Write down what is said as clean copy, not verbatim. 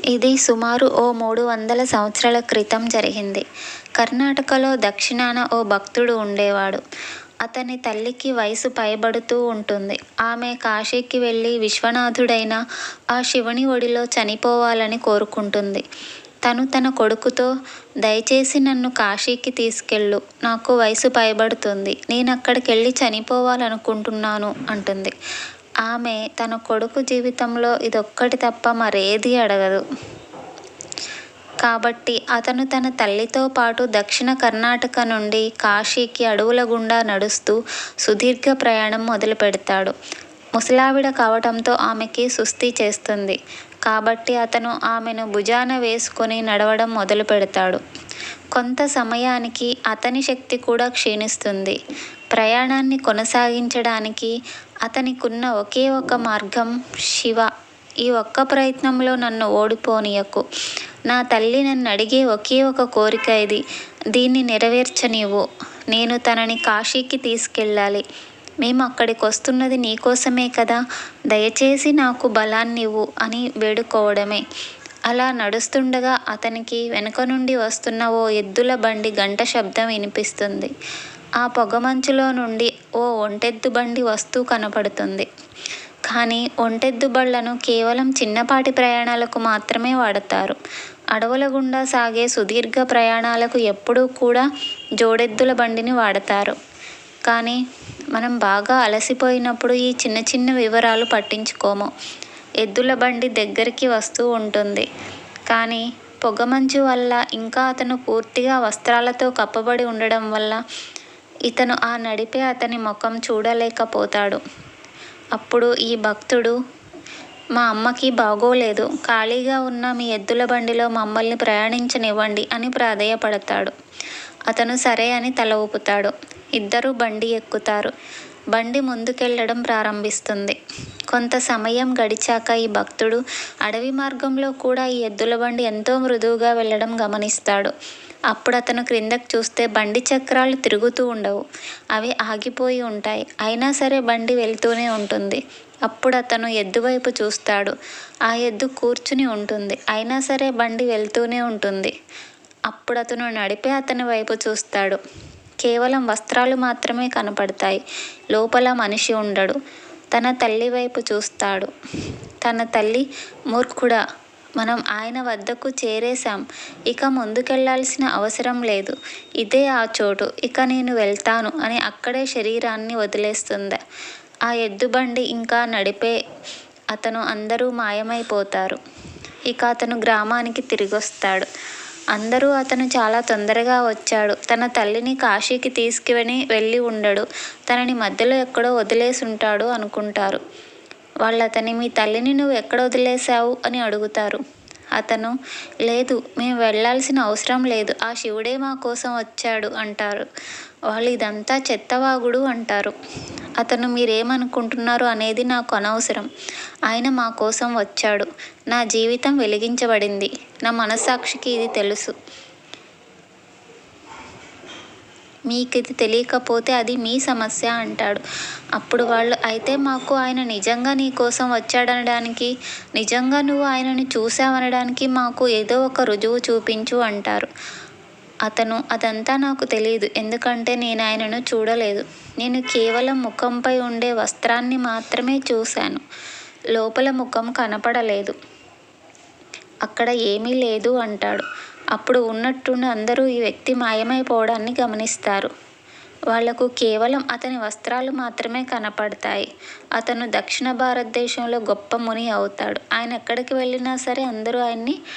ఇది సుమారు ఓ 300 సంవత్సరాల క్రితం జరిగింది. కర్ణాటకలో దక్షిణాన ఓ భక్తుడు ఉండేవాడు. అతని తల్లికి వయసు పైబడుతూ ఉంటుంది. ఆమె కాశీకి వెళ్ళి విశ్వనాథుడైన ఆ శివుని ఒడిలో చనిపోవాలని కోరుకుంటుంది. తను తన కొడుకుతో, దయచేసి నన్ను కాశీకి తీసుకెళ్ళు, నాకు వయసు పైబడుతుంది, నేనక్కడికెళ్ళి చనిపోవాలనుకుంటున్నాను అంటుంది. ఆమె తన కొడుకు జీవితంలో ఇదొక్కటి తప్ప మరేదీ అడగదు. కాబట్టి అతను తన తల్లితో పాటు దక్షిణ కర్ణాటక నుండి కాశీకి అడవుల గుండా నడుస్తూ సుదీర్ఘ ప్రయాణం మొదలుపెడతాడు. ముసలావిడ కావటంతో ఆమెకి సుస్థి చేస్తుంది. కాబట్టి అతను ఆమెను భుజాన వేసుకొని నడవడం మొదలుపెడతాడు. కొంత సమయానికి అతని శక్తి కూడా క్షీణిస్తుంది. ప్రయాణాన్ని కొనసాగించడానికి అతనికున్న ఒకే ఒక మార్గం శివ, ఈ ఒక్క ప్రయత్నంలో నన్ను ఓడిపోనీయకు. నా తల్లి నన్ను అడిగే ఒకే ఒక కోరిక ఇది. దీన్ని నెరవేర్చనివ్వు. నేను తనని కాశీకి తీసుకెళ్ళాలి. మేము అక్కడికొస్తున్నది నీకోసమే కదా, దయచేసి నాకు బలాన్నివ్వు అని వేడుకోవడమే. అలా నడుస్తుండగా అతనికి వెనుక నుండి వస్తున్న ఓ ఎద్దుల బండి గంట శబ్దం వినిపిస్తుంది. ఆ పొగమంచులో నుండి ఓ ఒంటెద్దు బండి వస్తూ కనపడుతుంది. కానీ ఒంటెద్దు బళ్లను కేవలం చిన్నపాటి ప్రయాణాలకు మాత్రమే వాడతారు. అడవుల గుండా సాగే సుదీర్ఘ ప్రయాణాలకు ఎప్పుడూ కూడా జోడెద్దుల బండిని వాడతారు. కానీ మనం బాగా అలసిపోయినప్పుడు ఈ చిన్న చిన్న వివరాలు పట్టించుకోము. ఎద్దుల బండి దగ్గరికి వస్తూ ఉంటుంది. కానీ పొగమంచు వల్ల, ఇంకా అతను పూర్తిగా వస్త్రాలతో కప్పబడి ఉండడం వల్ల ఇతను ఆ నడిపే అతని ముఖం చూడలేకపోతాడు. అప్పుడు ఈ భక్తుడు, మా అమ్మకి బాగోలేదు, ఖాళీగా ఉన్న మీ ఎద్దుల బండిలో మమ్మల్ని ప్రయాణించనివ్వండి అని ప్రాధేయపడతాడు. అతను సరే అని తల ఊపుతాడు. ఇద్దరూ బండి ఎక్కుతారు. బండి ముందుకెళ్లడం ప్రారంభిస్తుంది. కొంత సమయం గడిచాక ఈ భక్తుడు అడవి మార్గంలో కూడా ఈ ఎద్దుల బండి ఎంతో మృదువుగా వెళ్ళడం గమనిస్తాడు. అప్పుడు అతను క్రిందకు చూస్తే బండి చక్రాలు తిరుగుతూ ఉండవు, అవి ఆగిపోయి ఉంటాయి. అయినా సరే బండి వెళ్తూనే ఉంటుంది. అప్పుడు అతను ఎద్దు వైపు చూస్తాడు. ఆ ఎద్దు కూర్చుని ఉంటుంది. అయినా సరే బండి వెళ్తూనే ఉంటుంది. అప్పుడు అతను నడిపే అతని వైపు చూస్తాడు. కేవలం వస్త్రాలు మాత్రమే కనపడతాయి. లోపల మనిషి ఉండడు. తన తల్లి వైపు చూస్తాడు. తన తల్లి, మూర్ఖుడా, మనం ఆయన వద్దకు చేరేశాం. ఇక ముందుకెళ్లాల్సిన అవసరం లేదు. ఇదే ఆ చోటు. ఇక నేను వెళ్తాను అని అక్కడే శరీరాన్ని వదిలేస్తుంది. ఆ ఎద్దుబండి ఇంకా నడిపే అతను అందరూ మాయమైపోతారు. ఇక అతను గ్రామానికి తిరిగొస్తాడు. అందరూ అతను చాలా తొందరగా వచ్చాడు, తన తల్లిని కాశీకి తీసుకుని వెళ్ళి ఉండడు, తనని మధ్యలో ఎక్కడో వదిలేసుంటాడు అనుకుంటారు. వాళ్ళతని, మీ తల్లిని నువ్వు ఎక్కడ వదిలేశావు అని అడుగుతారు. అతను, లేదు, మేము వెళ్ళాల్సిన అవసరం లేదు, ఆ శివుడే మా కోసం వచ్చాడు అంటారు. వాళ్ళు, ఇదంతా చెత్తవాగుడు అంటారు. అతను, మీరేమనుకుంటున్నారు అనేది నాకు అనవసరం. ఆయన మా కోసం వచ్చాడు. నా జీవితం వెలిగించబడింది. నా మనస్సాక్షికి ఇది తెలుసు. మీకిది తెలియకపోతే అది మీ సమస్య అంటాడు. అప్పుడు వాళ్ళు, అయితే మాకు ఆయన నిజంగా నీ కోసం వచ్చాడనడానికి, నిజంగా నువ్వు ఆయనని చూసావనడానికి మాకు ఏదో ఒక రుజువు చూపించు అంటారు. అతను, అదంతా నాకు తెలియదు, ఎందుకంటే నేను ఆయనను చూడలేదు. నేను కేవలం ముఖంపై ఉండే వస్త్రాన్ని మాత్రమే చూశాను. లోపల ముఖం కనపడలేదు. అక్కడ ఏమీ లేదు అంటాడు. అప్పుడు ఉన్నట్టుండి అందరూ ఈ వ్యక్తి మాయమైపోవడాన్ని గమనిస్తారు. వాళ్లకు కేవలం అతని వస్త్రాలు మాత్రమే కనపడతాయి. అతను దక్షిణ భారతదేశంలో గొప్ప ముని అవుతాడు. ఆయన ఎక్కడికి వెళ్ళినా సరే అందరూ ఆయన్ని